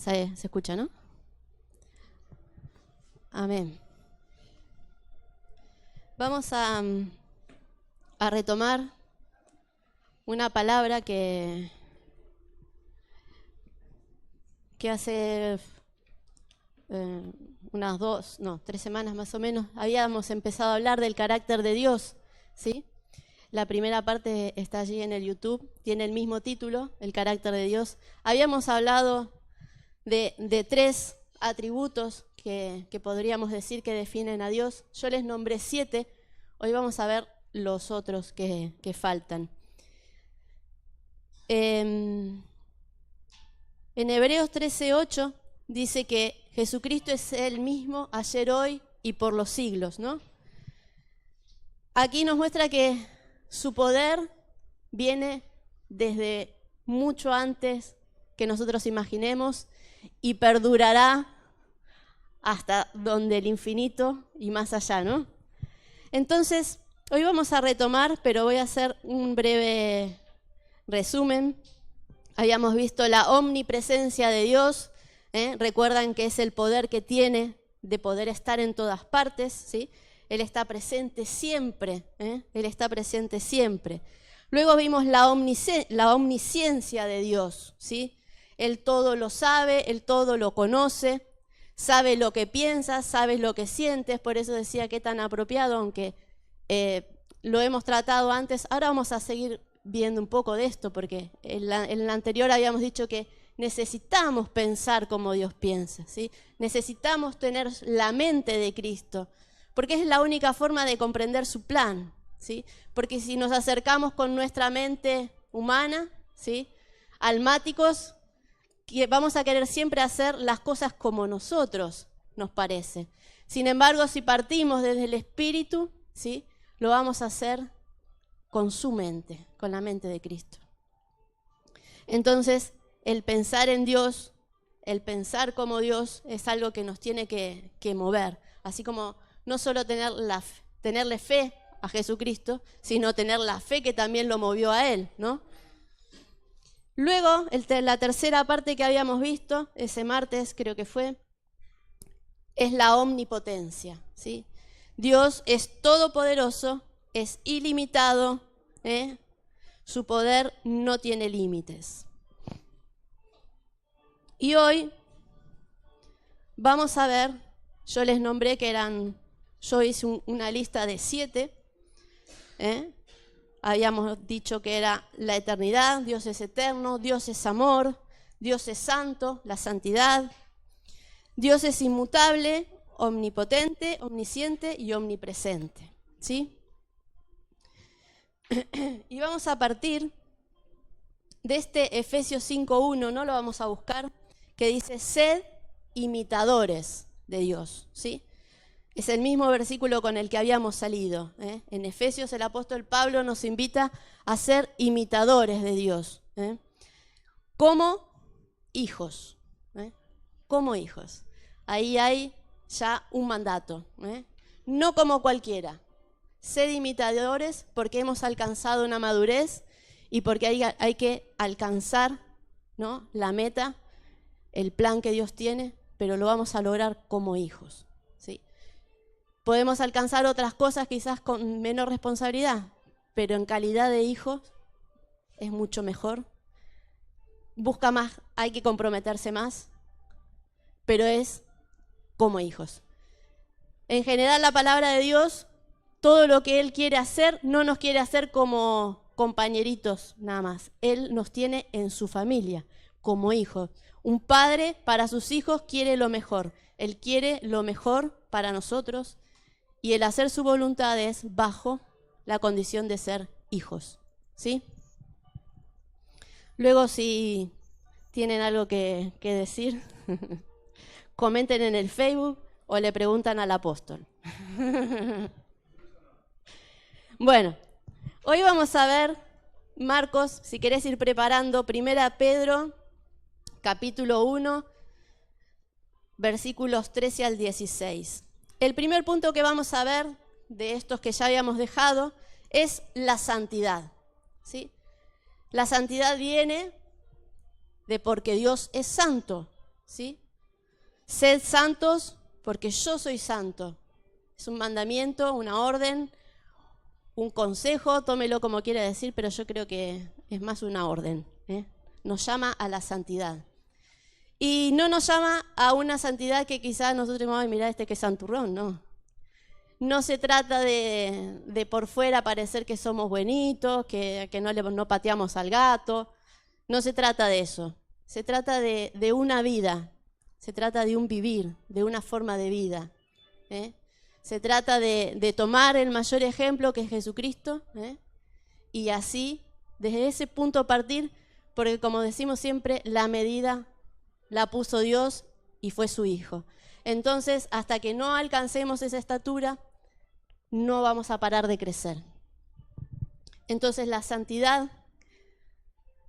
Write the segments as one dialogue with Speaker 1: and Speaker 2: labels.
Speaker 1: Se escucha, ¿no? Amén. Vamos a retomar una palabra que hace unas 3 semanas más o menos habíamos empezado a hablar del carácter de Dios, ¿sí? La primera parte está allí en el YouTube, tiene el mismo título, el carácter de Dios. Habíamos hablado de 3 atributos que podríamos decir que definen a Dios. Yo les nombré 7, hoy vamos a ver los otros que faltan. En Hebreos 13:8 dice que Jesucristo es el mismo ayer, hoy y por los siglos, ¿no? Aquí nos muestra que su poder viene desde mucho antes que nosotros imaginemos y perdurará hasta donde el infinito y más allá, ¿no? Entonces, hoy vamos a retomar, pero voy a hacer un breve resumen. Habíamos visto la omnipresencia de Dios, recuerdan que es el poder que tiene de poder estar en todas partes, ¿sí? Él está presente siempre, Él está presente siempre. Luego vimos la omnisciencia de Dios, ¿sí? Él todo lo sabe, Él todo lo conoce, sabe lo que piensas, sabe lo que sientes, por eso decía que tan apropiado, aunque lo hemos tratado antes. Ahora vamos a seguir viendo un poco de esto, porque en la anterior habíamos dicho que necesitamos pensar como Dios piensa, ¿sí? Necesitamos tener la mente de Cristo, porque es la única forma de comprender su plan, ¿sí? Porque si nos acercamos con nuestra mente humana, ¿sí?, almáticos, vamos a querer siempre hacer las cosas como nosotros nos parece. Sin embargo, si partimos desde el Espíritu, ¿sí?, lo vamos a hacer con su mente, con la mente de Cristo. Entonces, el pensar en Dios, el pensar como Dios, es algo que nos tiene que mover. Así como no solo tenerle fe a Jesucristo, sino tener la fe que también lo movió a Él, ¿no? Luego, la tercera parte que habíamos visto, ese martes creo que fue, es la omnipotencia, ¿sí? Dios es todopoderoso, es ilimitado, su poder no tiene límites. Y hoy vamos a ver, yo les nombré que yo hice una lista de 7, habíamos dicho que era la eternidad, Dios es eterno, Dios es amor, Dios es santo, la santidad, Dios es inmutable, omnipotente, omnisciente y omnipresente, ¿sí? Y vamos a partir de este Efesios 5:1, no lo vamos a buscar, que dice: sed imitadores de Dios, ¿sí? Es el mismo versículo con el que habíamos salido, En Efesios el apóstol Pablo nos invita a ser imitadores de Dios, como hijos, como hijos. Ahí hay ya un mandato, no como cualquiera. Sed imitadores porque hemos alcanzado una madurez y porque hay que alcanzar, ¿no?, la meta, el plan que Dios tiene, pero lo vamos a lograr como hijos, ¿sí? Podemos alcanzar otras cosas quizás con menor responsabilidad, pero en calidad de hijos es mucho mejor. Busca más, hay que comprometerse más, pero es como hijos. En general, la palabra de Dios, todo lo que Él quiere hacer, no nos quiere hacer como compañeritos nada más. Él nos tiene en su familia, como hijos. Un padre para sus hijos quiere lo mejor. Él quiere lo mejor para nosotros y el hacer su voluntad es bajo la condición de ser hijos, ¿sí? Luego, si tienen algo que decir, comenten en el Facebook o le preguntan al apóstol. Bueno, hoy vamos a ver Marcos, si querés ir preparando, 1 Pedro, capítulo 1, versículos 13 al 16. El primer punto que vamos a ver de estos que ya habíamos dejado es la santidad, ¿sí? La santidad viene de porque Dios es santo, ¿sí? Sed santos porque yo soy santo. Es un mandamiento, una orden, un consejo, tómelo como quiera decir, pero yo creo que es más una orden, ¿eh? Nos llama a la santidad. Y no nos llama a una santidad que quizás nosotros digamos, ay, mirá este que es santurrón, no. No se trata de por fuera parecer que somos buenitos, que no pateamos al gato. No se trata de eso. Se trata de una vida. Se trata de un vivir, de una forma de vida. Se trata de tomar el mayor ejemplo que es Jesucristo. Y así, desde ese punto partir, porque como decimos siempre, la medida la puso Dios y fue su Hijo. Entonces, hasta que no alcancemos esa estatura, no vamos a parar de crecer. Entonces, la santidad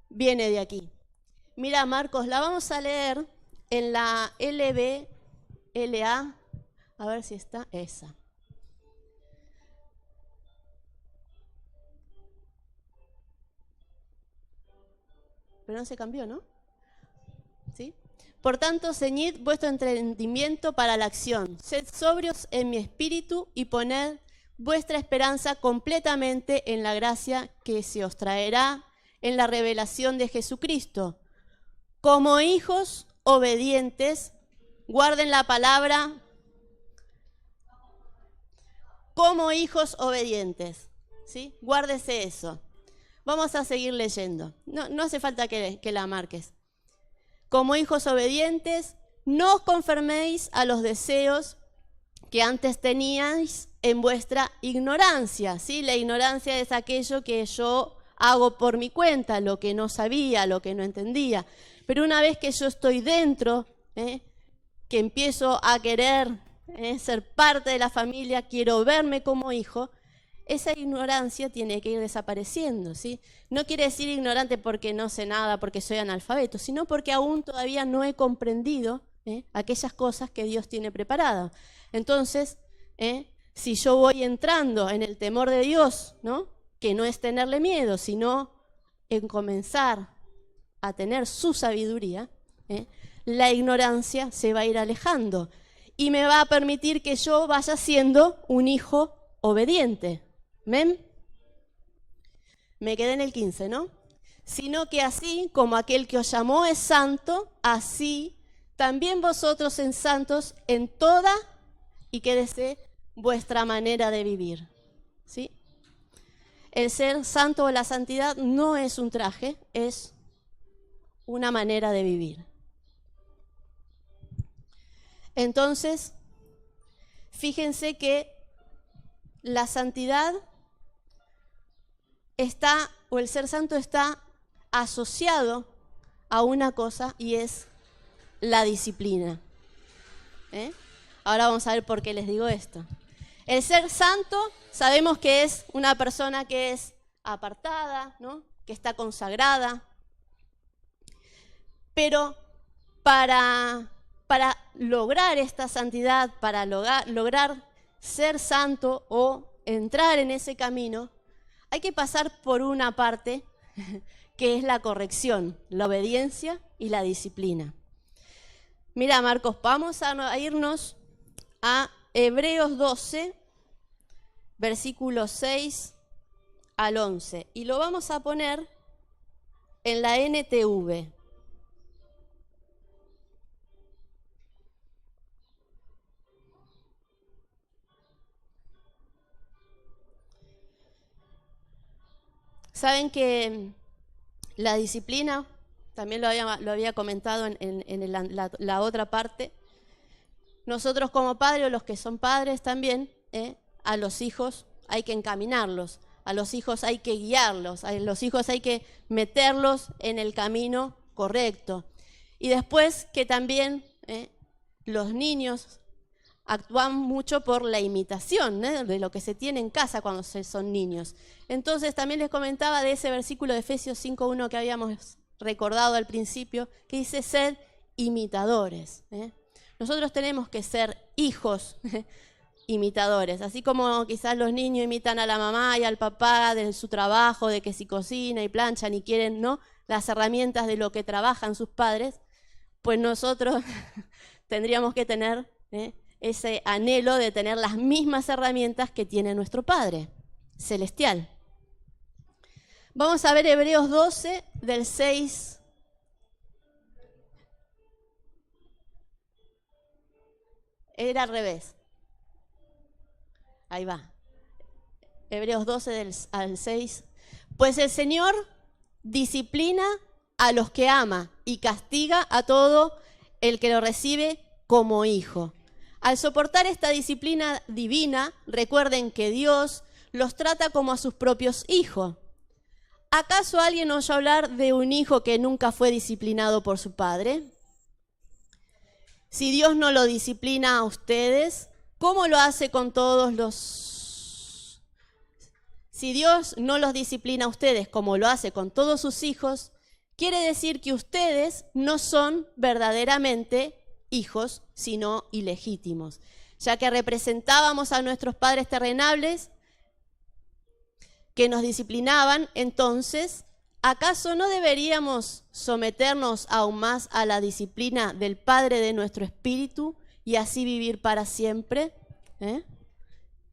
Speaker 1: viene de aquí. Mira, Marcos, la vamos a leer en la LBLA. A ver si está esa. Pero no se cambió, ¿no? ¿Sí? Por tanto, ceñid vuestro entendimiento para la acción. Sed sobrios en mi espíritu y poned vuestra esperanza completamente en la gracia que se os traerá en la revelación de Jesucristo. Como hijos obedientes, guarden la palabra como hijos obedientes. ¿Sí? Guárdese eso. Vamos a seguir leyendo. No hace falta que la marques. Como hijos obedientes, no os conforméis a los deseos que antes teníais en vuestra ignorancia. ¿Sí? La ignorancia es aquello que yo hago por mi cuenta, lo que no sabía, lo que no entendía. Pero una vez que yo estoy dentro, que empiezo a querer ser parte de la familia, quiero verme como hijo, esa ignorancia tiene que ir desapareciendo, ¿sí? No quiere decir ignorante porque no sé nada, porque soy analfabeto, sino porque aún todavía no he comprendido aquellas cosas que Dios tiene preparadas. Entonces, si yo voy entrando en el temor de Dios, ¿no? Que no es tenerle miedo, sino en comenzar a tener su sabiduría, la ignorancia se va a ir alejando y me va a permitir que yo vaya siendo un hijo obediente. ¿Ven? Me quedé en el 15, ¿no? Sino que así como aquel que os llamó es santo, así también vosotros sed santos en toda, y quédese, vuestra manera de vivir. ¿Sí? El ser santo o la santidad no es un traje, es una manera de vivir. Entonces, fíjense que la santidad está, o el ser santo está asociado a una cosa y es la disciplina. Ahora vamos a ver por qué les digo esto. El ser santo sabemos que es una persona que es apartada, ¿no? Que está consagrada. Pero para lograr esta santidad, para lograr ser santo o entrar en ese camino, hay que pasar por una parte que es la corrección, la obediencia y la disciplina. Mira, Marcos, vamos a irnos a Hebreos 12, versículos 6 al 11, y lo vamos a poner en la NTV. Saben que la disciplina, también lo había comentado en la otra parte, nosotros como padres, o los que son padres también, a los hijos hay que encaminarlos, a los hijos hay que guiarlos, a los hijos hay que meterlos en el camino correcto. Y después que también los niños actúan mucho por la imitación de lo que se tiene en casa cuando son niños. Entonces también les comentaba de ese versículo de Efesios 5:1 que habíamos recordado al principio, que dice ser imitadores. Nosotros tenemos que ser hijos imitadores, así como quizás los niños imitan a la mamá y al papá de su trabajo, de que si cocina y planchan y quieren, ¿no?, las herramientas de lo que trabajan sus padres. pues nosotros tendríamos que tener ese anhelo de tener las mismas herramientas que tiene nuestro Padre celestial. Vamos a ver Hebreos 12, del 6. Era al revés. Ahí va. Hebreos 12 al 6. Pues el Señor disciplina a los que ama y castiga a todo el que lo recibe como hijo. Al soportar esta disciplina divina, recuerden que Dios los trata como a sus propios hijos. ¿Acaso alguien oyó hablar de un hijo que nunca fue disciplinado por su padre? Si Dios no lo disciplina a ustedes, ¿cómo lo hace con todos los... Si Dios no los disciplina a ustedes como lo hace con todos sus hijos, quiere decir que ustedes no son verdaderamente hijos, sino ilegítimos, ya que representábamos a nuestros padres terrenales que nos disciplinaban. Entonces, ¿acaso no deberíamos someternos aún más a la disciplina del Padre de nuestro espíritu y así vivir para siempre?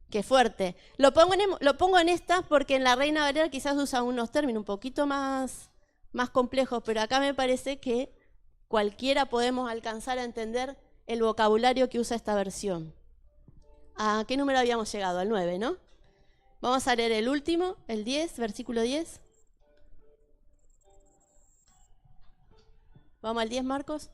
Speaker 1: Qué fuerte. Lo pongo en esta porque en la Reina Valera quizás usa unos términos un poquito más complejos, pero acá me parece que cualquiera podemos alcanzar a entender el vocabulario que usa esta versión. ¿A qué número habíamos llegado? Al 9, ¿no? Vamos a leer el último, el 10, versículo 10. ¿Vamos al 10, Marcos?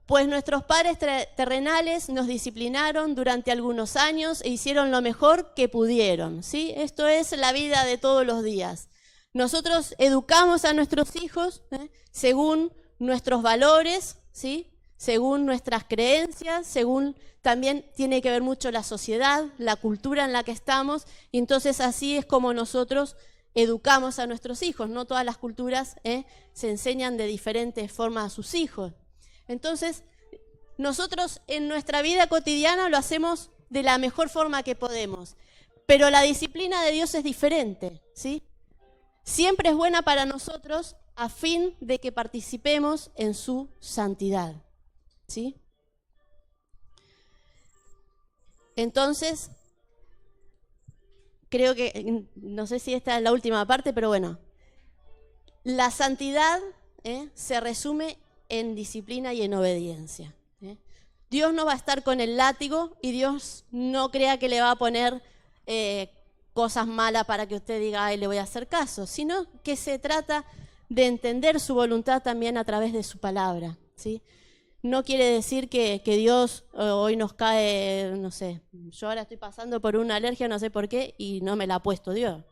Speaker 1: Pues nuestros padres terrenales nos disciplinaron durante algunos años e hicieron lo mejor que pudieron, ¿sí? Esto es la vida de todos los días. Nosotros educamos a nuestros hijos según nuestros valores, ¿sí? Según nuestras creencias, según también tiene que ver mucho la sociedad, la cultura en la que estamos, y entonces así es como nosotros educamos a nuestros hijos. No todas las culturas se enseñan de diferentes formas a sus hijos. Entonces, nosotros en nuestra vida cotidiana lo hacemos de la mejor forma que podemos, pero la disciplina de Dios es diferente, ¿sí? Siempre es buena para nosotros a fin de que participemos en su santidad, ¿sí? Entonces, creo que, no sé si esta es la última parte, pero bueno, la santidad se resume en disciplina y en obediencia. Dios no va a estar con el látigo y Dios no crea que le va a poner cosas malas para que usted diga, ay, le voy a hacer caso, sino que se trata de entender su voluntad también a través de su palabra, ¿sí? No quiere decir que Dios hoy nos cae, no sé, yo ahora estoy pasando por una alergia, no sé por qué, y no me la ha puesto Dios,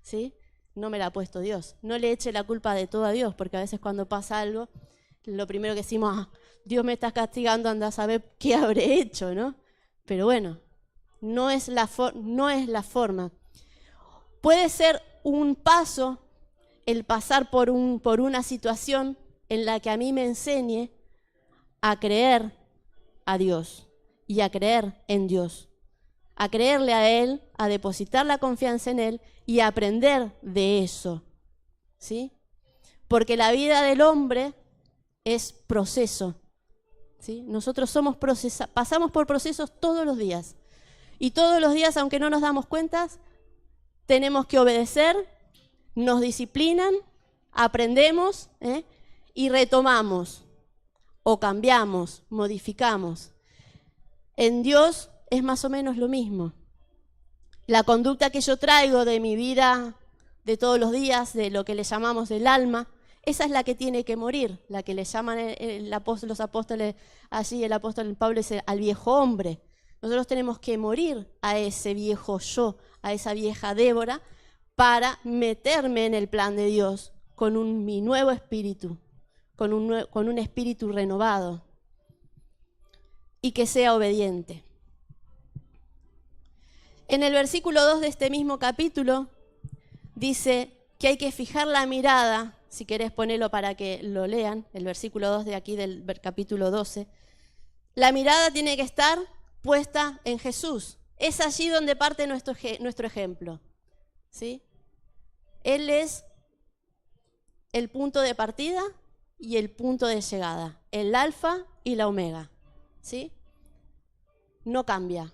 Speaker 1: ¿sí? No me la ha puesto Dios. No le eche la culpa de todo a Dios, porque a veces cuando pasa algo, lo primero que decimos, Dios me está castigando, anda a saber qué habré hecho, ¿no? Pero bueno, no es la forma. Puede ser un paso el pasar por una situación en la que a mí me enseñe a creer a Dios y a creer en Dios, a creerle a Él, a depositar la confianza en Él y a aprender de eso, ¿sí? Porque la vida del hombre es proceso, ¿sí? Nosotros pasamos por procesos todos los días. Y todos los días, aunque no nos damos cuenta, tenemos que obedecer, nos disciplinan, aprendemos y retomamos, o cambiamos, modificamos. En Dios es más o menos lo mismo. La conducta que yo traigo de mi vida de todos los días, de lo que le llamamos del alma, esa es la que tiene que morir, la que le llaman los apóstoles, allí el apóstol Pablo dice al viejo hombre. Nosotros tenemos que morir a ese viejo yo, a esa vieja Débora, para meterme en el plan de Dios con mi nuevo espíritu, con un espíritu renovado y que sea obediente. En el versículo 2 de este mismo capítulo dice que hay que fijar la mirada, si querés ponerlo para que lo lean, el versículo 2 de aquí del capítulo 12, la mirada tiene que estar puesta en Jesús. Es allí donde parte nuestro ejemplo, ¿sí? Él es el punto de partida y el punto de llegada, el alfa y la omega, ¿sí? No cambia.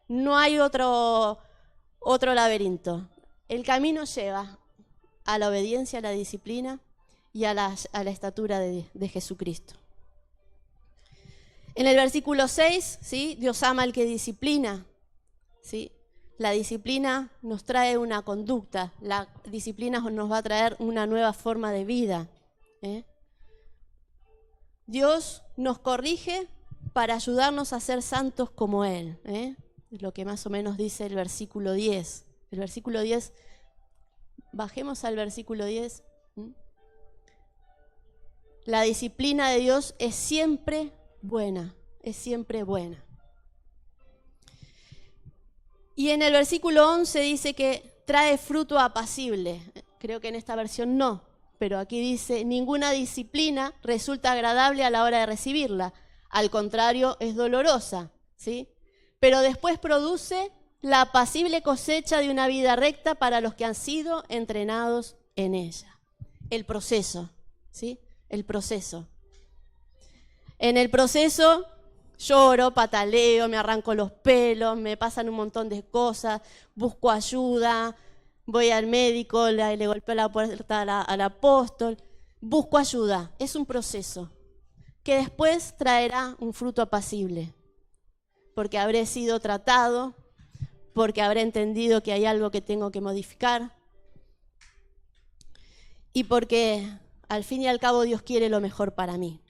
Speaker 1: No hay otro laberinto. El camino lleva a la obediencia, a la disciplina y a la estatura de Jesucristo. En el versículo 6, ¿sí? Dios ama al que disciplina, ¿sí? La disciplina nos trae una conducta, la disciplina nos va a traer una nueva forma de vida, ¿eh? Dios nos corrige para ayudarnos a ser santos como Él, ¿eh? Es lo que más o menos dice el versículo 10. El versículo 10, bajemos al versículo 10. La disciplina de Dios es siempre buena, es siempre buena. Y en el versículo 11 dice que trae fruto apacible. Creo que en esta versión no, pero aquí dice, ninguna disciplina resulta agradable a la hora de recibirla. Al contrario, es dolorosa, ¿sí? Pero después produce la apacible cosecha de una vida recta para los que han sido entrenados en ella. El proceso, ¿sí? El proceso. En el proceso lloro, pataleo, me arranco los pelos, me pasan un montón de cosas, busco ayuda, voy al médico, le golpeo la puerta al apóstol, busco ayuda. Es un proceso que después traerá un fruto apacible, porque habré sido tratado, porque habré entendido que hay algo que tengo que modificar y porque al fin y al cabo Dios quiere lo mejor para mí.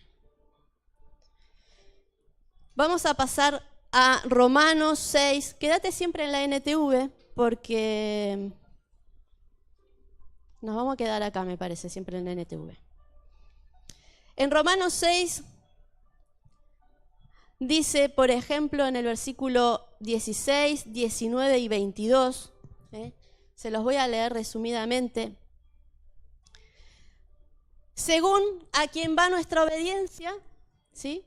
Speaker 1: Vamos a pasar a Romanos 6. Quédate siempre en la NTV porque nos vamos a quedar acá, me parece, siempre en la NTV. En Romanos 6 dice, por ejemplo, en el versículo 16, 19 y 22, se los voy a leer resumidamente. Según a quien va nuestra obediencia, ¿sí?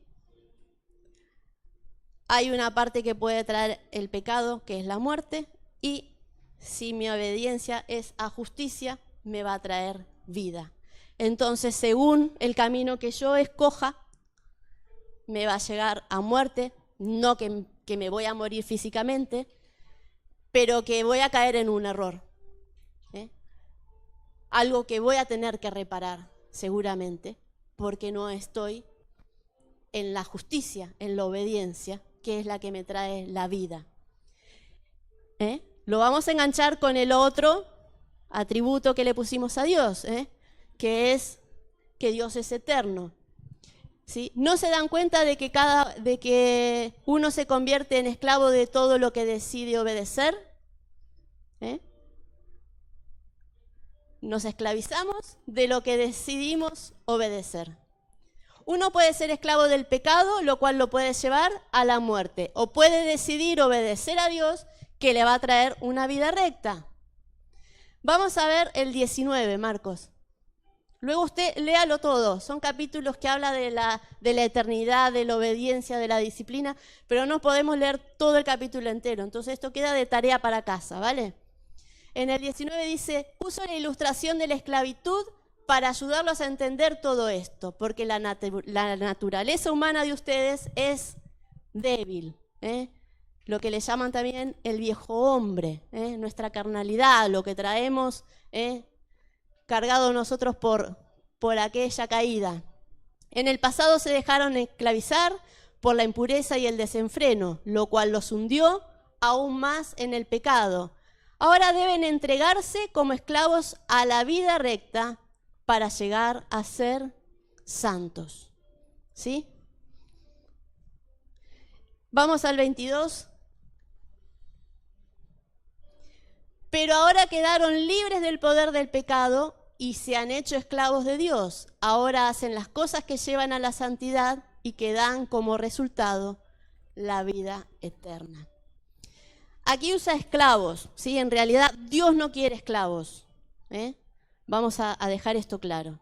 Speaker 1: Hay una parte que puede traer el pecado, que es la muerte, y si mi obediencia es a justicia, me va a traer vida. Entonces, según el camino que yo escoja, me va a llegar a muerte, no que me voy a morir físicamente, pero que voy a caer en un error, ¿eh? Algo que voy a tener que reparar, seguramente, porque no estoy en la justicia, en la obediencia, que es la que me trae la vida. Lo vamos a enganchar con el otro atributo que le pusimos a Dios, que es que Dios es eterno. ¿Sí? ¿No se dan cuenta de que uno se convierte en esclavo de todo lo que decide obedecer? Nos esclavizamos de lo que decidimos obedecer. Uno puede ser esclavo del pecado, lo cual lo puede llevar a la muerte, o puede decidir obedecer a Dios, que le va a traer una vida recta. Vamos a ver el 19, Marcos. Luego usted léalo todo, son capítulos que habla de la eternidad, de la obediencia, de la disciplina, pero no podemos leer todo el capítulo entero, entonces esto queda de tarea para casa, ¿vale? En el 19 dice, uso la ilustración de la esclavitud para ayudarlos a entender todo esto, porque la naturaleza humana de ustedes es débil, lo que le llaman también el viejo hombre, nuestra carnalidad, lo que traemos cargado nosotros por aquella caída. En el pasado se dejaron esclavizar por la impureza y el desenfreno, lo cual los hundió aún más en el pecado. Ahora deben entregarse como esclavos a la vida recta para llegar a ser santos. ¿Sí? Vamos al 22. Pero ahora quedaron libres del poder del pecado y se han hecho esclavos de Dios. Ahora hacen las cosas que llevan a la santidad y que dan como resultado la vida eterna. Aquí usa esclavos, ¿sí? En realidad Dios no quiere esclavos, Vamos a dejar esto claro.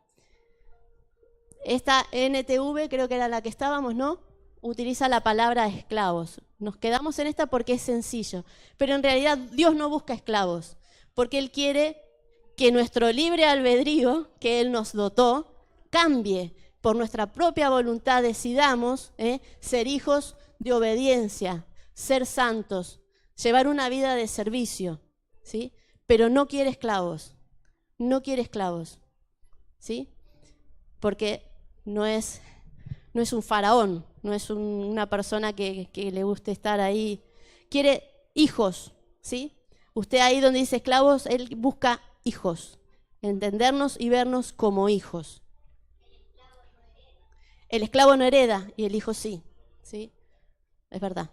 Speaker 1: Esta NTV, creo que era la que estábamos, ¿no? Utiliza la palabra esclavos. Nos quedamos en esta porque es sencillo. Pero en realidad Dios no busca esclavos, porque Él quiere que nuestro libre albedrío, que Él nos dotó, cambie. Por nuestra propia voluntad decidamos ser hijos de obediencia, ser santos, llevar una vida de servicio, ¿sí? Pero no quiere esclavos, ¿sí? Porque no es un faraón, no es una persona que le guste estar ahí. Quiere hijos, ¿sí? Usted ahí donde dice esclavos, Él busca hijos, entendernos y vernos como hijos. El esclavo no hereda y el hijo sí, ¿sí? Es verdad.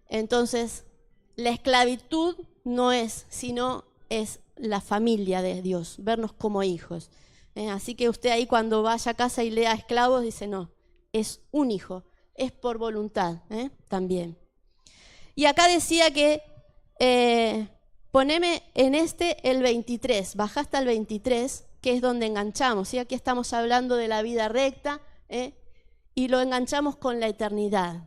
Speaker 1: Entonces, la esclavitud no es, sino es la familia de Dios, vernos como hijos. Así que usted ahí cuando vaya a casa y lea esclavos, dice no, es un hijo, es por voluntad también. Y acá decía que poneme en el 23, baja hasta el 23, que es donde enganchamos, ¿sí? Aquí estamos hablando de la vida recta, y lo enganchamos con la eternidad.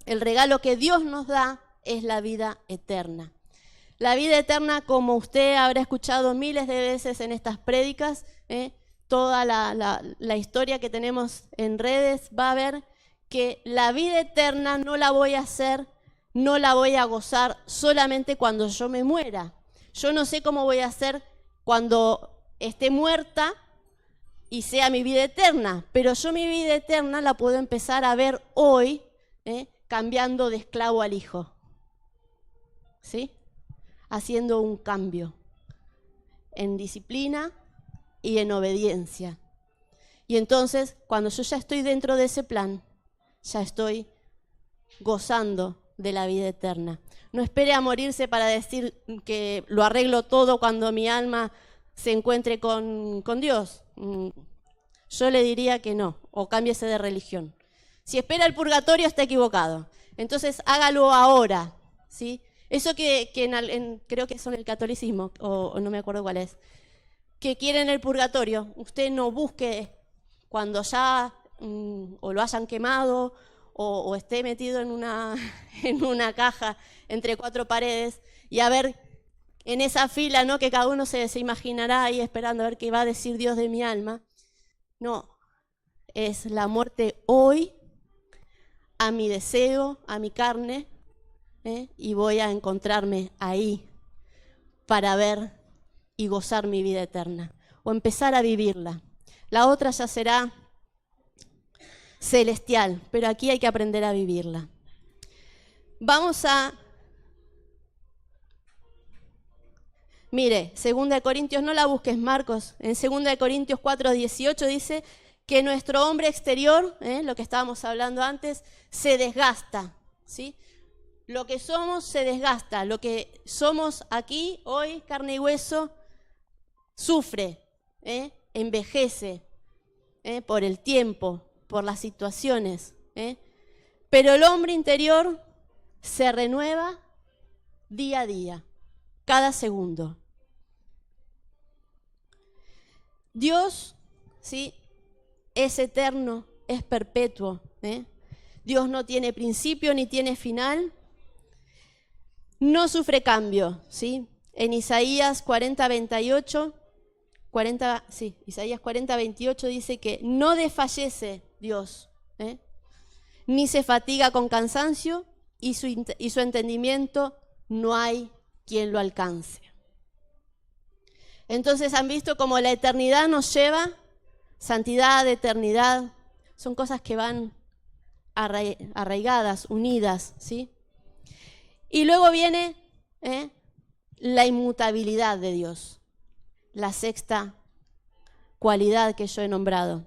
Speaker 1: El regalo que Dios nos da es la vida eterna. La vida eterna, como usted habrá escuchado miles de veces en estas prédicas, toda la historia que tenemos en redes, va a ver que la vida eterna no la voy a hacer, no la voy a gozar solamente cuando yo me muera. Yo no sé cómo voy a hacer cuando esté muerta y sea mi vida eterna, pero yo mi vida eterna la puedo empezar a ver hoy, cambiando de esclavo al hijo, ¿sí? Haciendo un cambio en disciplina y en obediencia. Y entonces, cuando yo ya estoy dentro de ese plan, ya estoy gozando de la vida eterna. No espere a morirse para decir que lo arreglo todo cuando mi alma se encuentre con Dios. Yo le diría que no, o cámbiese de religión. Si espera el purgatorio está equivocado. Entonces hágalo ahora, ¿sí? Eso que creo que son el catolicismo, o no me acuerdo cuál es, que quieren el purgatorio. Usted no busque cuando ya o lo hayan quemado o esté metido en una caja entre cuatro paredes y a ver en esa fila, ¿no? Que cada uno se imaginará ahí esperando a ver qué va a decir Dios de mi alma. No, es la muerte hoy a mi deseo, a mi carne, y voy a encontrarme ahí para ver y gozar mi vida eterna o empezar a vivirla. La otra ya será celestial, pero aquí hay que aprender a vivirla. Vamos a... Mire, 2 Corintios, no la busques, Marcos, en 2 Corintios 4:18 dice que nuestro hombre exterior, lo que estábamos hablando antes, se desgasta, ¿sí? Lo que somos se desgasta, lo que somos aquí, hoy, carne y hueso, sufre, envejece, por el tiempo, por las situaciones, pero el hombre interior se renueva día a día, cada segundo. Dios, ¿sí?, es eterno, es perpetuo. Dios no tiene principio ni tiene final. No sufre cambio, ¿sí? En Isaías 40:28, Isaías 40:28 dice que no desfallece Dios, ni se fatiga con cansancio y su entendimiento no hay quien lo alcance. Entonces han visto cómo la eternidad nos lleva, santidad, eternidad, son cosas que van arraigadas, unidas, ¿sí? Y luego viene la inmutabilidad de Dios, la sexta cualidad que yo he nombrado.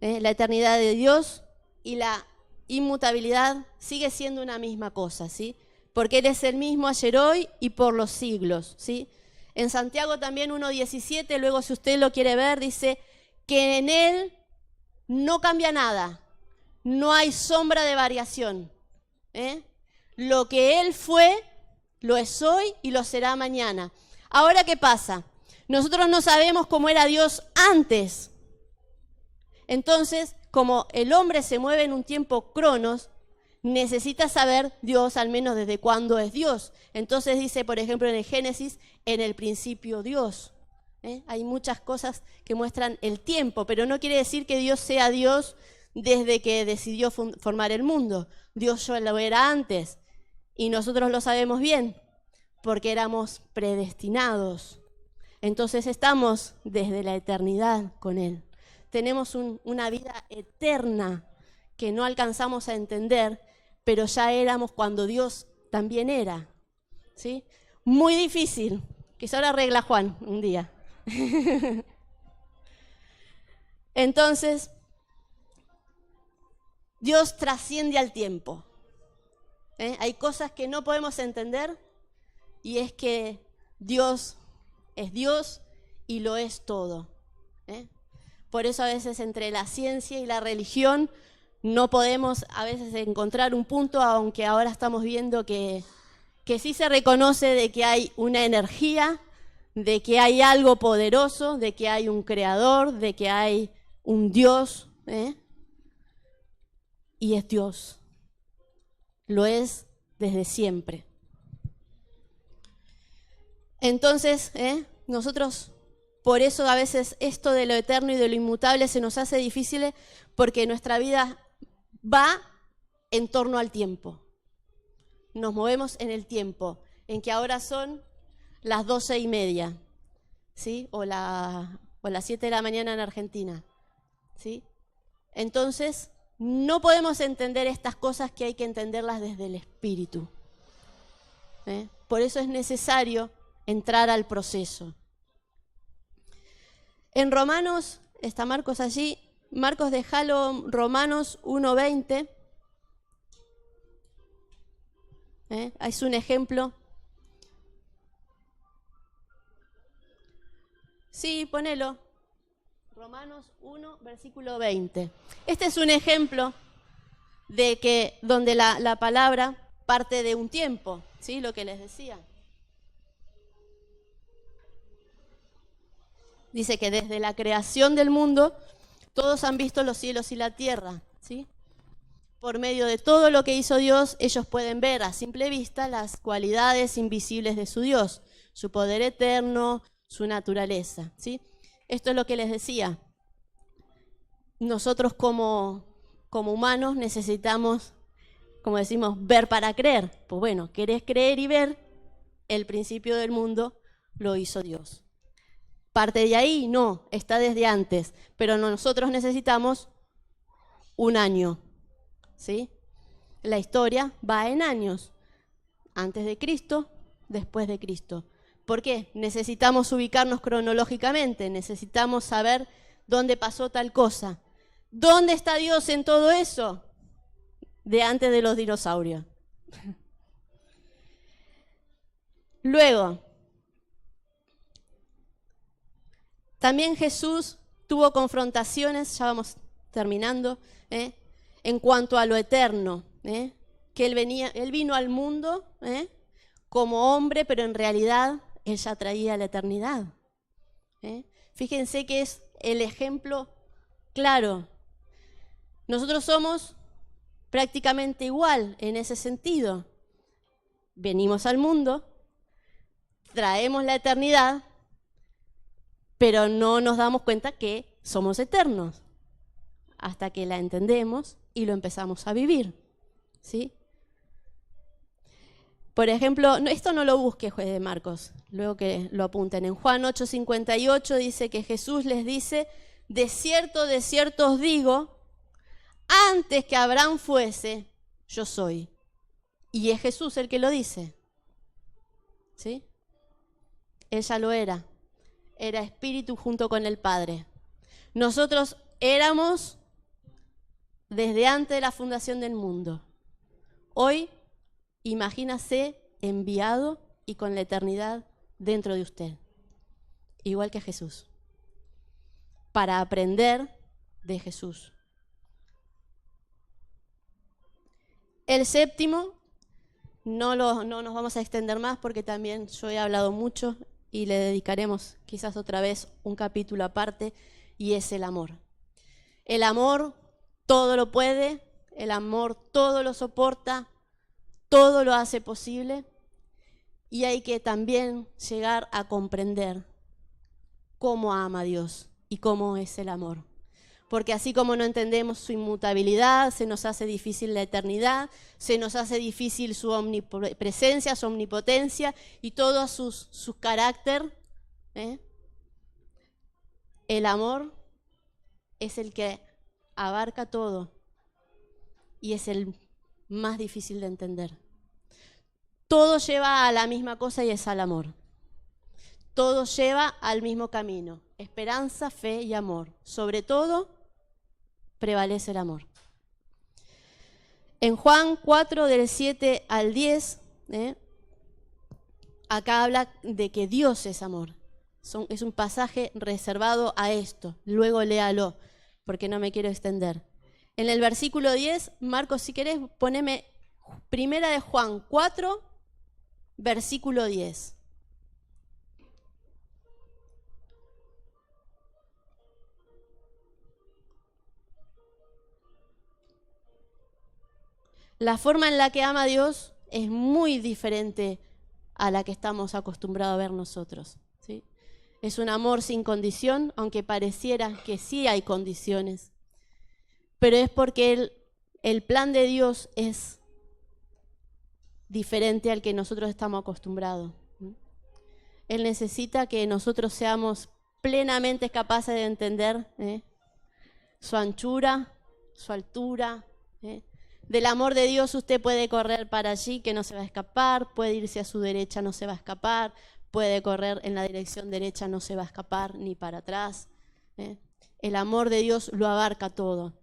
Speaker 1: La eternidad de Dios y la inmutabilidad sigue siendo una misma cosa, ¿sí? Porque Él es el mismo ayer, hoy y por los siglos, ¿sí? En Santiago también 1:17, luego si usted lo quiere ver, dice que en Él no cambia nada, no hay sombra de variación. Lo que Él fue, lo es hoy y lo será mañana. Ahora, ¿qué pasa? Nosotros no sabemos cómo era Dios antes. Entonces, como el hombre se mueve en un tiempo cronos, necesita saber Dios al menos desde cuándo es Dios. Entonces dice, por ejemplo, en el Génesis, en el principio Dios. Hay muchas cosas que muestran el tiempo, pero no quiere decir que Dios sea Dios desde que decidió formar el mundo. Dios ya lo era antes y nosotros lo sabemos bien porque éramos predestinados. Entonces estamos desde la eternidad con Él. Tenemos una vida eterna que no alcanzamos a entender, pero ya éramos cuando Dios también era. ¿Sí? Muy difícil, que eso lo arregla Juan un día. Entonces, Dios trasciende al tiempo. Hay cosas que no podemos entender y es que Dios es Dios y lo es todo. Por eso a veces entre la ciencia y la religión no podemos a veces encontrar un punto, aunque ahora estamos viendo que sí se reconoce de que hay una energía, de que hay algo poderoso, de que hay un creador, de que hay un Dios, y es Dios. Lo es desde siempre. Entonces, nosotros, por eso a veces esto de lo eterno y de lo inmutable se nos hace difícil porque nuestra vida va en torno al tiempo. Nos movemos en el tiempo, en que ahora son las 12:30, ¿sí? O las 7 de la mañana en Argentina, ¿sí? Entonces, no podemos entender estas cosas que hay que entenderlas desde el espíritu. Por eso es necesario entrar al proceso. En Romanos, está Marcos allí, Marcos, déjalo, Romanos 1:20. Es un ejemplo. Sí, ponelo. Romanos 1, versículo 20. Este es un ejemplo de que donde la palabra parte de un tiempo, ¿sí? Lo que les decía. Dice que desde la creación del mundo todos han visto los cielos y la tierra, ¿sí? Por medio de todo lo que hizo Dios, ellos pueden ver a simple vista las cualidades invisibles de su Dios, su poder eterno, su naturaleza, ¿sí? Esto es lo que les decía. Nosotros como humanos necesitamos, como decimos, ver para creer. Pues bueno, querés creer y ver, el principio del mundo lo hizo Dios. ¿Parte de ahí? No, está desde antes, pero nosotros necesitamos un año, ¿sí? La historia va en años, antes de Cristo, después de Cristo. ¿Por qué? Necesitamos ubicarnos cronológicamente, necesitamos saber dónde pasó tal cosa. ¿Dónde está Dios en todo eso? De antes de los dinosaurios. Luego, también Jesús tuvo confrontaciones, ya vamos terminando, en cuanto a lo eterno, que él vino al mundo como hombre, pero en realidad él ya traía la eternidad. Fíjense que es el ejemplo claro. Nosotros somos prácticamente igual en ese sentido. Venimos al mundo, traemos la eternidad, pero no nos damos cuenta que somos eternos hasta que la entendemos y lo empezamos a vivir, ¿sí? Por ejemplo, esto no lo busque juez de Marcos, luego que lo apunten. En Juan 8:58 dice que Jesús les dice, de cierto os digo, antes que Abraham fuese, yo soy. Y es Jesús el que lo dice, ¿sí? Él ya lo era espíritu junto con el Padre. Nosotros éramos desde antes de la fundación del mundo. Hoy, imagínase enviado y con la eternidad dentro de usted, igual que Jesús, para aprender de Jesús. El séptimo, no nos vamos a extender más porque también yo he hablado mucho y le dedicaremos quizás otra vez un capítulo aparte, y es el amor. El amor todo lo puede, El amor todo lo soporta, todo lo hace posible. Y hay que también llegar a comprender cómo ama a Dios y cómo es el amor. Porque así como no entendemos su inmutabilidad, se nos hace difícil la eternidad, se nos hace difícil su omnipresencia, su omnipotencia y todo su carácter. El amor es el que abarca todo y es el más difícil de entender. Todo lleva a la misma cosa y es al amor. Todo lleva al mismo camino. Esperanza, fe y amor. Sobre todo, prevalece el amor. En Juan 4, del 7 al 10, acá habla de que Dios es amor. Es un pasaje reservado a esto. Luego léalo, porque no me quiero extender. En el versículo 10, Marcos, si querés, poneme primera de Juan 4, versículo 10. La forma en la que ama a Dios es muy diferente a la que estamos acostumbrados a ver nosotros, ¿sí? Es un amor sin condición, aunque pareciera que sí hay condiciones. Pero es porque el plan de Dios es diferente al que nosotros estamos acostumbrados. Él necesita que nosotros seamos plenamente capaces de entender su anchura, su altura. Del amor de Dios usted puede correr para allí, que no se va a escapar, puede irse a su derecha, no se va a escapar, puede correr en la dirección derecha, no se va a escapar ni para atrás. El amor de Dios lo abarca todo,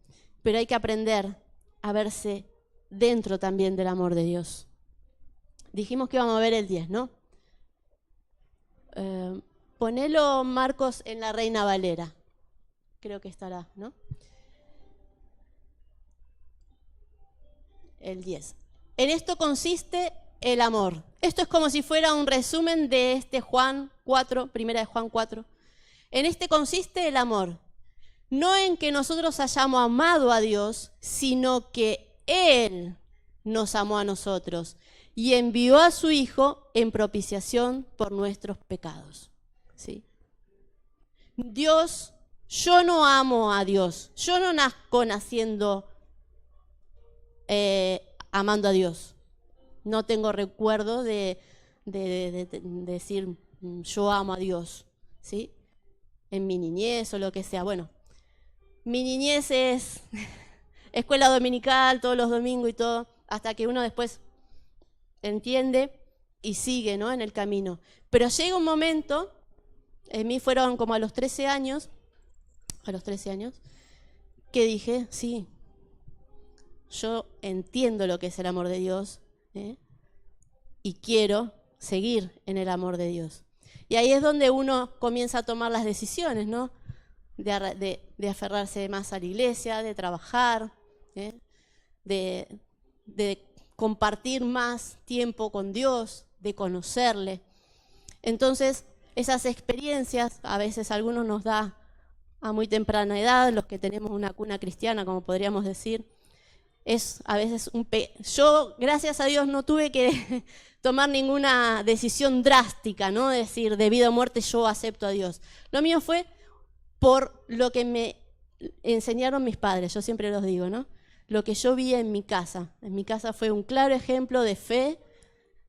Speaker 1: pero hay que aprender a verse dentro también del amor de Dios. Dijimos que íbamos a ver el 10, ¿no? Ponelo, Marcos, en la Reina Valera. Creo que estará, ¿no? El 10. En esto consiste el amor. Esto es como si fuera un resumen de este Juan 4, primera de Juan 4. En este consiste el amor. No en que nosotros hayamos amado a Dios, sino que Él nos amó a nosotros y envió a su Hijo en propiciación por nuestros pecados. ¿Sí? Dios, yo no amo a Dios. Yo no nazco naciendo amando a Dios. No tengo recuerdo de decir yo amo a Dios, ¿sí? En mi niñez o lo que sea. Bueno, mi niñez es escuela dominical todos los domingos y todo, hasta que uno después entiende y sigue, ¿no?, en el camino. Pero llega un momento, en mí fueron como a los 13 años, que dije, sí, yo entiendo lo que es el amor de Dios, y quiero seguir en el amor de Dios. Y ahí es donde uno comienza a tomar las decisiones, ¿no? De aferrarse más a la iglesia, de trabajar, de compartir más tiempo con Dios, de conocerle. Entonces, esas experiencias a veces a algunos nos da a muy temprana edad, los que tenemos una cuna cristiana, como podríamos decir, es a veces yo, gracias a Dios, no tuve que tomar ninguna decisión drástica, ¿no? De decir, de vida o muerte yo acepto a Dios. Lo mío fue por lo que me enseñaron mis padres, yo siempre los digo, ¿no? Lo que yo vi en mi casa. En mi casa fue un claro ejemplo de fe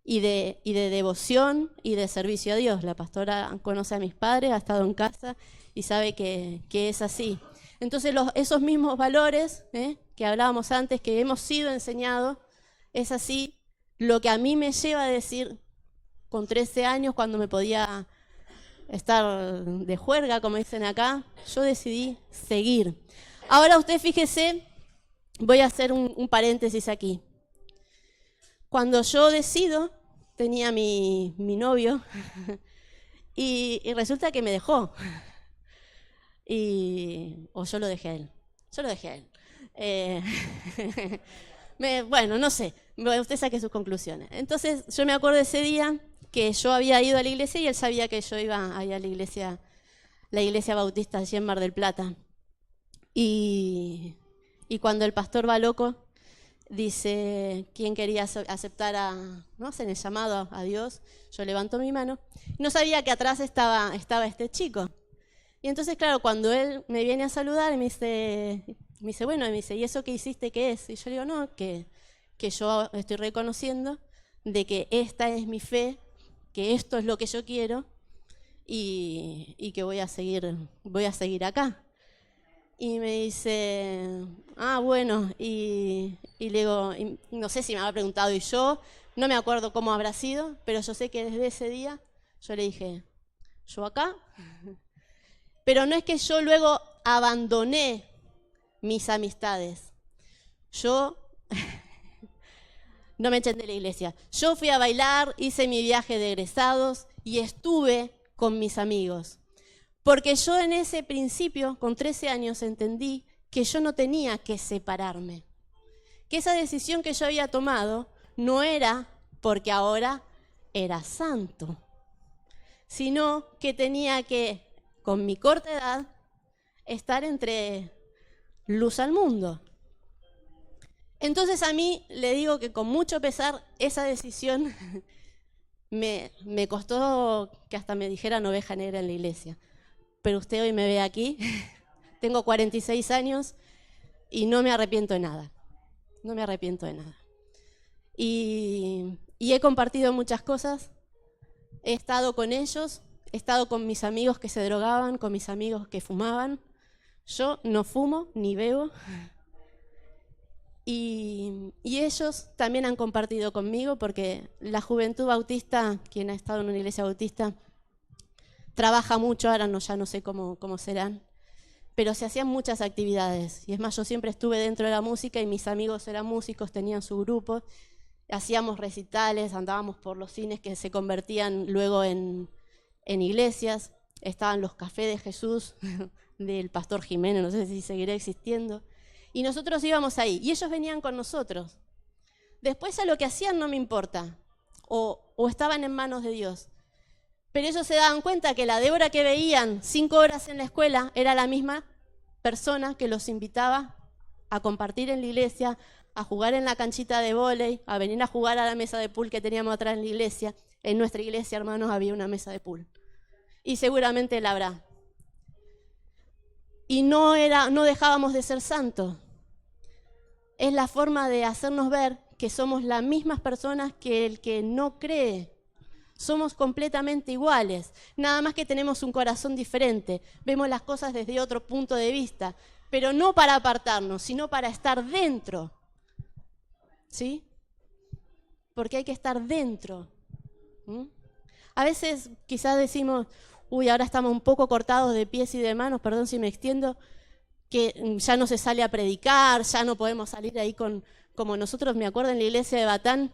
Speaker 1: y de devoción y de servicio a Dios. La pastora conoce a mis padres, ha estado en casa y sabe que es así. Entonces esos mismos valores que hablábamos antes, que hemos sido enseñados, es así lo que a mí me lleva a decir, con 13 años, cuando me podía estar de juerga, como dicen acá, yo decidí seguir. Ahora usted fíjese, voy a hacer un paréntesis aquí. Cuando yo decido, tenía mi novio y resulta que me dejó. O yo lo dejé a él. Yo lo dejé a él. Bueno, no sé, usted saque sus conclusiones. Entonces yo me acuerdo ese día que yo había ido a la iglesia y él sabía que yo iba ahí a la iglesia bautista allí en Mar del Plata. Y cuando el pastor Baloco dice, ¿quién quería aceptar no hacen el llamado a Dios? Yo levanto mi mano. No sabía que atrás estaba este chico. Y entonces, claro, cuando él me viene a saludar, me dice, ¿y eso que hiciste qué es? Y yo le digo, no, que yo estoy reconociendo de que esta es mi fe, que esto es lo que yo quiero y que voy a seguir acá. Y me dice, bueno, y le digo, no sé si me habrá preguntado y yo, no me acuerdo cómo habrá sido, pero yo sé que desde ese día yo le dije, yo acá, pero no es que yo luego abandoné mis amistades. Yo, no me echen de la iglesia, yo fui a bailar, hice mi viaje de egresados y estuve con mis amigos. Porque yo en ese principio, con 13 años, entendí que yo no tenía que separarme. Que esa decisión que yo había tomado no era porque ahora era santo, sino que tenía que, con mi corta edad, estar entre luz al mundo. Entonces a mí le digo que con mucho pesar esa decisión me costó que hasta me dijeran oveja negra en la iglesia. Pero usted hoy me ve aquí, tengo 46 años y no me arrepiento de nada. No me arrepiento de nada. Y he compartido muchas cosas, he estado con ellos, he estado con mis amigos que se drogaban, con mis amigos que fumaban. Yo no fumo ni bebo. Y ellos también han compartido conmigo porque la juventud bautista, quien ha estado en una iglesia bautista, trabaja mucho, ahora ya no sé cómo serán, pero se hacían muchas actividades. Y es más, yo siempre estuve dentro de la música y mis amigos eran músicos, tenían su grupo, hacíamos recitales, andábamos por los cines que se convertían luego en iglesias, estaban los cafés de Jesús, del pastor Jiménez, no sé si seguirá existiendo, y nosotros íbamos ahí, y ellos venían con nosotros. Después a lo que hacían no me importa, o estaban en manos de Dios. Pero ellos se daban cuenta que la Débora que veían 5 horas en la escuela era la misma persona que los invitaba a compartir en la iglesia, a jugar en la canchita de vóley, a venir a jugar a la mesa de pool que teníamos atrás en la iglesia. En nuestra iglesia, hermanos, había una mesa de pool. Y seguramente la habrá. Y no dejábamos de ser santos. Es la forma de hacernos ver que somos las mismas personas que el que no cree. Somos completamente iguales, nada más que tenemos un corazón diferente, vemos las cosas desde otro punto de vista, pero no para apartarnos, sino para estar dentro, ¿sí? Porque hay que estar dentro. A veces quizás decimos, ahora estamos un poco cortados de pies y de manos, perdón si me extiendo, que ya no se sale a predicar, ya no podemos salir ahí como nosotros, me acuerdo en la iglesia de Batán,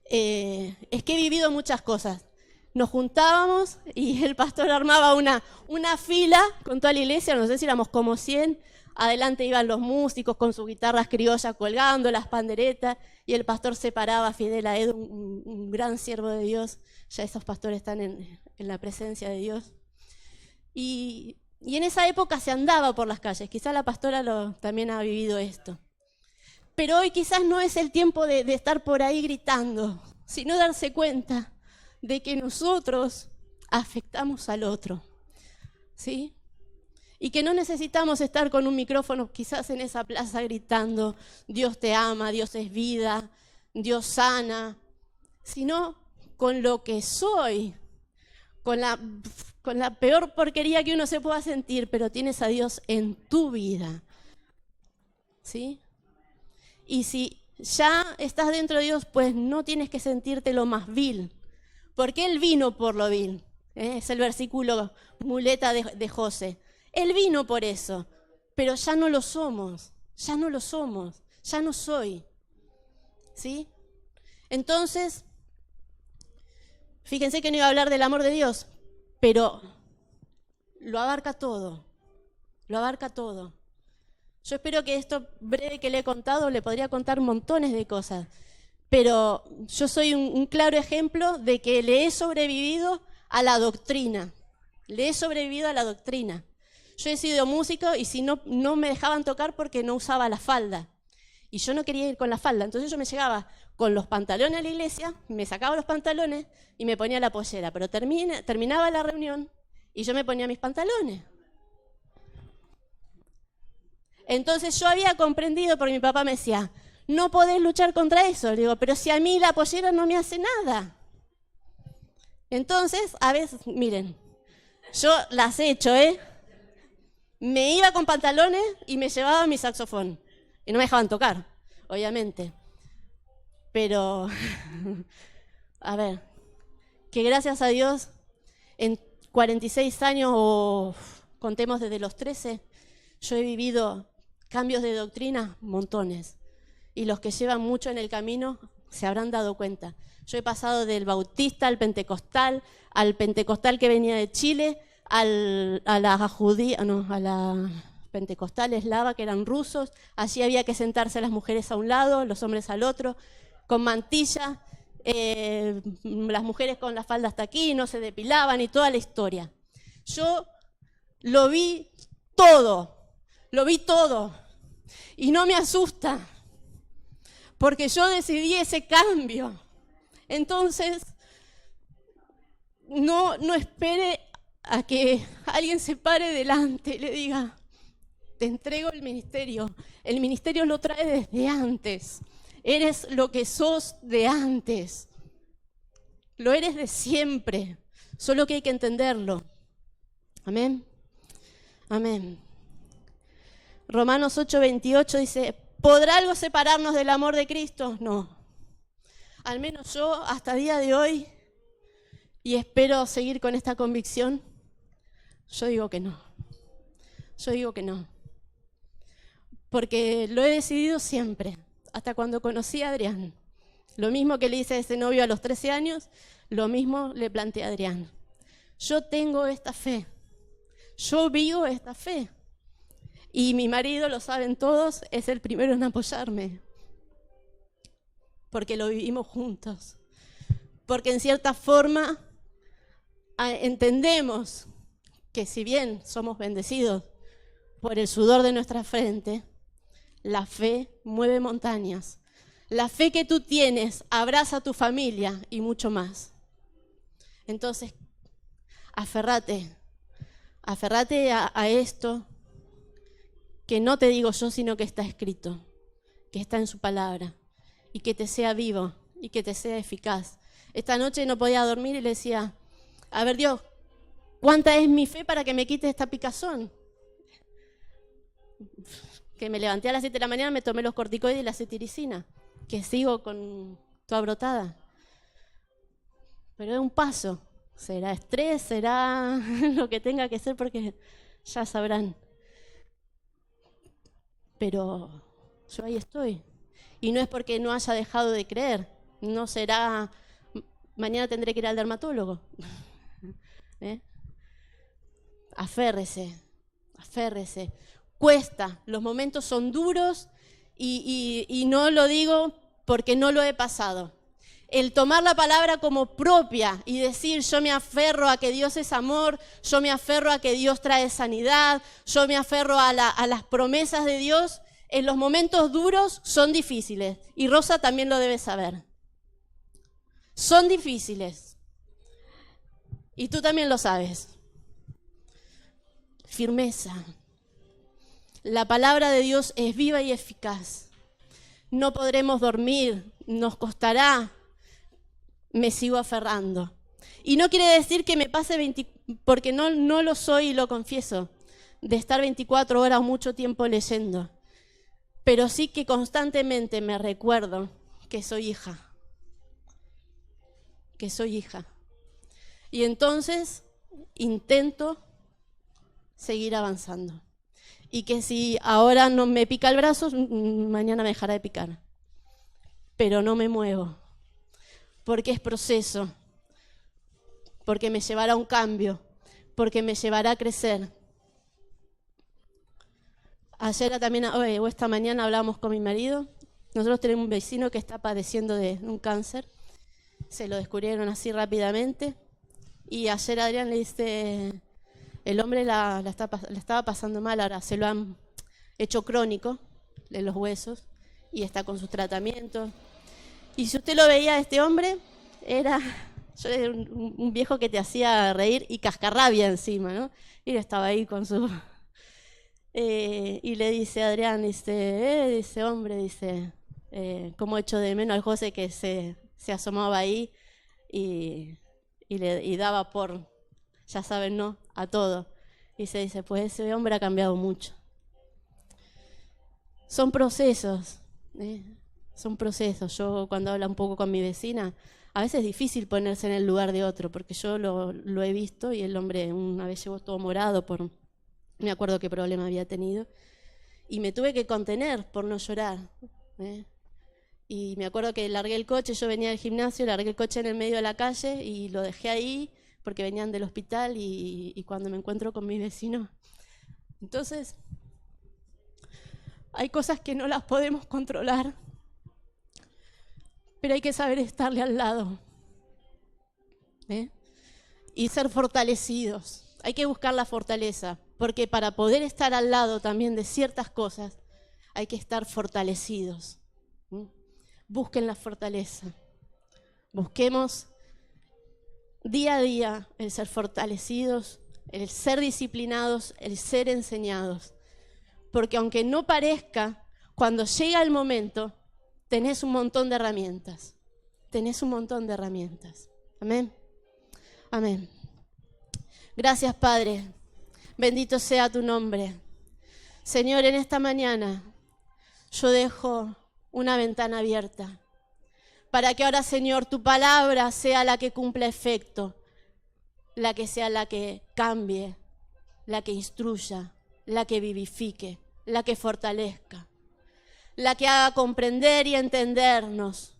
Speaker 1: es que he vivido muchas cosas. Nos juntábamos y el pastor armaba una fila con toda la iglesia, no sé si éramos como 100, adelante iban los músicos con sus guitarras criollas colgando, las panderetas, y el pastor se paraba, Fidel Aedo, un gran siervo de Dios, ya esos pastores están en la presencia de Dios. Y en esa época se andaba por las calles, quizá la pastora también ha vivido esto. Pero hoy quizás no es el tiempo de estar por ahí gritando, sino darse cuenta de que nosotros afectamos al otro, ¿sí? Y que no necesitamos estar con un micrófono quizás en esa plaza gritando, Dios te ama, Dios es vida, Dios sana, sino con lo que soy, con la peor porquería que uno se pueda sentir, pero tienes a Dios en tu vida, ¿sí? Y si ya estás dentro de Dios, pues no tienes que sentirte lo más vil, porque Él vino por lo vil. Es el versículo muleta de José. Él vino por eso, pero ya no lo somos, ya no soy. ¿Sí? Entonces, fíjense que no iba a hablar del amor de Dios, pero lo abarca todo, Yo espero que esto breve que le he contado, le podría contar montones de cosas, pero yo soy un claro ejemplo de que le he sobrevivido a la doctrina. Yo he sido músico y si no me dejaban tocar porque no usaba la falda. Y yo no quería ir con la falda, entonces yo me llegaba con los pantalones a la iglesia, me sacaba los pantalones y me ponía la pollera, pero terminaba la reunión y yo me ponía mis pantalones. Entonces yo había comprendido, porque mi papá me decía, no podés luchar contra eso. Le digo, pero si a mí la pollera no me hace nada. Entonces, a veces, miren, yo las he hecho, me iba con pantalones y me llevaba mi saxofón. Y no me dejaban tocar, obviamente. Pero, a ver, que gracias a Dios, en 46 años, o contemos desde los 13, yo he vivido cambios de doctrina, montones. Y los que llevan mucho en el camino se habrán dado cuenta. Yo he pasado del bautista al pentecostal que venía de Chile, a la pentecostal eslava, que eran rusos. Allí había que sentarse las mujeres a un lado, los hombres al otro, con mantilla, las mujeres con la falda hasta aquí, no se depilaban y toda la historia. Yo lo vi todo, y no me asusta, porque yo decidí ese cambio. Entonces, no espere a que alguien se pare delante y le diga, te entrego el ministerio. El ministerio lo trae desde antes. Eres lo que sos de antes. Lo eres de siempre. Solo que hay que entenderlo. Amén. Amén. Romanos 8:28 dice, ¿podrá algo separarnos del amor de Cristo? No. Al menos yo, hasta el día de hoy, y espero seguir con esta convicción, yo digo que no. Yo digo que no. Porque lo he decidido siempre, hasta cuando conocí a Adrián. Lo mismo que le hice a ese novio a los 13 años, lo mismo le planteé a Adrián. Yo tengo esta fe. Yo vivo esta fe. Y mi marido, lo saben todos, es el primero en apoyarme. Porque lo vivimos juntos. Porque en cierta forma entendemos que si bien somos bendecidos por el sudor de nuestra frente, la fe mueve montañas. La fe que tú tienes abraza a tu familia y mucho más. Entonces, aférrate a esto, que no te digo yo, sino que está escrito, que está en su palabra, y que te sea vivo, y que te sea eficaz. Esta noche no podía dormir y le decía, a ver Dios, ¿cuánta es mi fe para que me quites esta picazón? Que me levanté a las 7 de la mañana, me tomé los corticoides y la cetiricina, que sigo con toda brotada. Pero es un paso, será estrés, será lo que tenga que ser, porque ya sabrán. Pero yo ahí estoy. Y no es porque no haya dejado de creer. No será, mañana tendré que ir al dermatólogo. Aférrese. Cuesta, los momentos son duros y no lo digo porque no lo he pasado. El tomar la palabra como propia y decir, yo me aferro a que Dios es amor, yo me aferro a que Dios trae sanidad, yo me aferro a las promesas de Dios, en los momentos duros son difíciles. Y Rosa también lo debe saber. Son difíciles. Y tú también lo sabes. Firmeza. La palabra de Dios es viva y eficaz. No podremos dormir, nos costará. Me sigo aferrando. Y no quiere decir que me pase porque no lo soy y lo confieso, de estar 24 horas mucho tiempo leyendo. Pero sí que constantemente me recuerdo que soy hija. Que soy hija. Y entonces intento seguir avanzando. Y que si ahora no me pica el brazo, mañana me dejará de picar. Pero no me muevo. Porque es proceso, porque me llevará a un cambio, porque me llevará a crecer. Ayer también, o esta mañana hablábamos con mi marido. Nosotros tenemos un vecino que está padeciendo de un cáncer. Se lo descubrieron así rápidamente. Y ayer Adrián le dice, el hombre la estaba pasando mal, ahora se lo han hecho crónico de los huesos. y está con sus tratamientos. Y si usted lo veía, este hombre era un viejo que te hacía reír y cascarrabia encima, ¿no? Y él estaba ahí con su... y le dice a Adrián, dice, hombre, dice, cómo echo de menos al José que se asomaba ahí y daba por, ya saben, ¿no?, a todo. Y se dice, pues ese hombre ha cambiado mucho. Son procesos, son procesos. Yo cuando hablo un poco con mi vecina, a veces es difícil ponerse en el lugar de otro, porque yo lo he visto y el hombre una vez llegó todo morado por, no me acuerdo qué problema había tenido, y me tuve que contener por no llorar. Y me acuerdo que largué el coche, yo venía del gimnasio, largué el coche en el medio de la calle y lo dejé ahí porque venían del hospital y cuando me encuentro con mi vecino. Entonces, hay cosas que no las podemos controlar, pero hay que saber estarle al lado y ser fortalecidos. Hay que buscar la fortaleza, porque para poder estar al lado también de ciertas cosas hay que estar fortalecidos. Busquen la fortaleza. Busquemos día a día el ser fortalecidos, el ser disciplinados, el ser enseñados. Porque aunque no parezca, cuando llega el momento, tenés un montón de herramientas. Tenés un montón de herramientas. Amén. Amén. Gracias, Padre. Bendito sea tu nombre. Señor, en esta mañana yo dejo una ventana abierta para que ahora, Señor, tu palabra sea la que cumpla efecto, la que sea la que cambie, la que instruya, la que vivifique, la que fortalezca, la que haga comprender y entendernos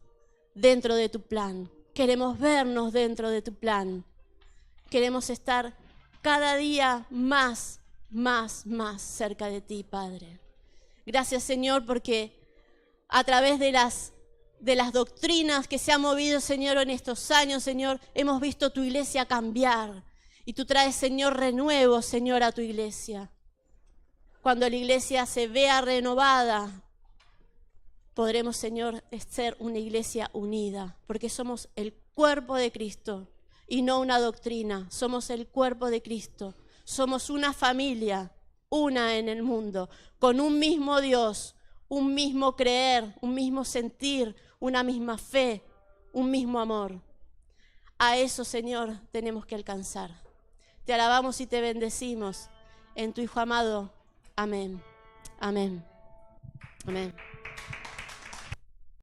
Speaker 1: dentro de tu plan. Queremos vernos dentro de tu plan. Queremos estar cada día más cerca de ti, Padre. Gracias, Señor, porque a través de las doctrinas que se han movido, Señor, en estos años, Señor, hemos visto tu iglesia cambiar. Y tú traes, Señor, renuevo, Señor, a tu iglesia. Cuando la iglesia se vea renovada, podremos, Señor, ser una iglesia unida, porque somos el cuerpo de Cristo y no una doctrina. Somos el cuerpo de Cristo. Somos una familia, una en el mundo, con un mismo Dios, un mismo creer, un mismo sentir, una misma fe, un mismo amor. A eso, Señor, tenemos que alcanzar. Te alabamos y te bendecimos en tu Hijo amado. Amén. Amén. Amén.